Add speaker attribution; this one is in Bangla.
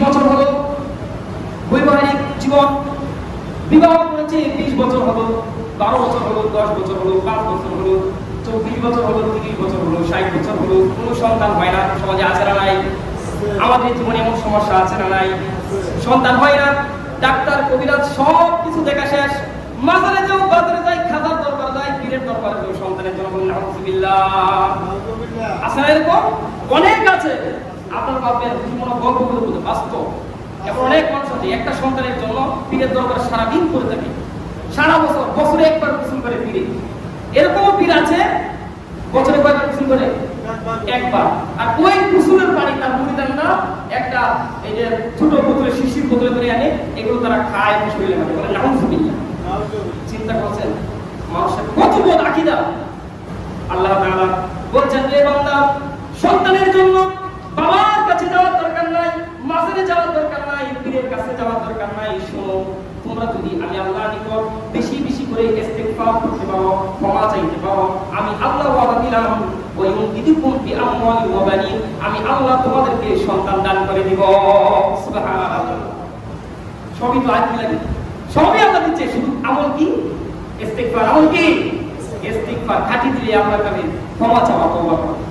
Speaker 1: বছর হলো বৈবাহিক জীবন, বিবাহ করেছে 20 বছর হলো, 12 বছর হলো, 10 বছর হলো, 5 বছর হলো, 24 বছর হলো, 30 বছর হলো, 60 বছর হলো, কোনো সন্তান হয় না। সমাজে আছে না নাই? আমাদের জীবনে এমন সমস্যা আছে না নাই? সন্তান হয় না, ডাক্তার কবিরাজ সব কিছু দেখা শেষ, মাজারে যাও, বাজারে যাই, খাজার দরবার যাই, পীরের দরবারে যাও, সন্তানের জন্য বলুন আলহামদুলিল্লাহ। আছে না এরকম? অনেক আছে। আপনার বাপের জীবন গল্পগুলো বলতে বাস্তব। এখন অনেক মানুষ আছে একটা সন্তানের জন্য পীরের দরবারে সারাদিন করে থাকে, সারা বছর, বছরে একবার গোসল করে পীরে। এরকমও পীর আছে বছরে কয়বার গোসল করে? একবার। আর ওই গোসলের পানি তার মুরিদানরা একটা এই যে ছোট বোতলে, শিশির বোতলে করে আনে, এগুলো তারা খায়, শরীরে মানে বলে নাউজুবিল্লাহ। চিন্তা করছেন মানুষের কত বড় আকীদা। আল্লাহ তাআলা বলছেন যে বান্দা, সন্তানের জন্য বাবার কাছে যাওয়ার দরকার নাই, মাজারে যাওয়ার দরকার নাই, পীরের কাছে যাওয়ার দরকার নাই। শোনো, তোমরা যদি আমি আল্লাহর নিকট বেশি বেশি করে ইস্তিগফার করতে পারো, ক্ষমা চাইতে পারো, আমি আল্লাহ ওয়াদা দিলাম ওই ইউমদিদুকুম বিআমওয়ালি ওয়া বানিন, আমি আল্লাহ তোমাদেরকে সন্তান দান করে দিব। সুবহানাল্লাহ। সবই তো আয়াত লাগে, সবই আল্লাহ দিচ্ছে, শুধু আমল কি? ইস্তিগফার। আমল কি? ইস্তিগফার। খাঁটি দিলে আল্লাহর কাছে ক্ষমা চাওয়া, তওবা করা।